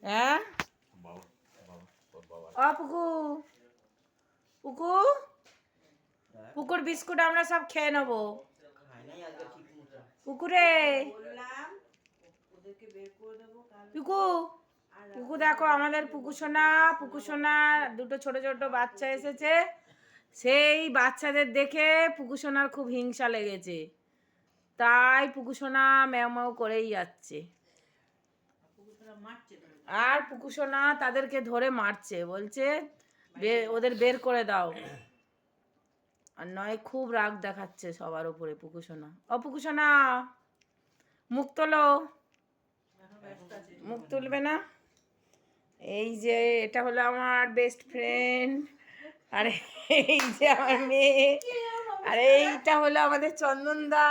হ্যাঁ ও পুকু পুকু পুকুর বিস্কুট আমরা সব খেয়ে নেবো। পুকুরে পুকু পুকু দেখো আমাদের পুকু সোনা দুটো ছোট ছোট বাচ্চা এসেছে। সেই বাচ্চাদের দেখে পুকু সোনার খুব হিংসা লেগেছে, তাই পুকু সোনা ম্যাও ম্যাও করেই যাচ্ছে। আর পুকু সোনা তাদেরকে ধরে মারছে, বলছে ওদের বের করে দাও। আর নয় খুব রাগ দেখাচ্ছে সবার উপরে পুকু সোনা। ও পুকু সোনা মুখ তোলো, মুখ তুলবে না। এই যে এটা হলো আমার বেস্ট ফ্রেন্ড, আর এই যে আমার মেয়ে, আর এইটা হলো আমাদের চন্দনদা।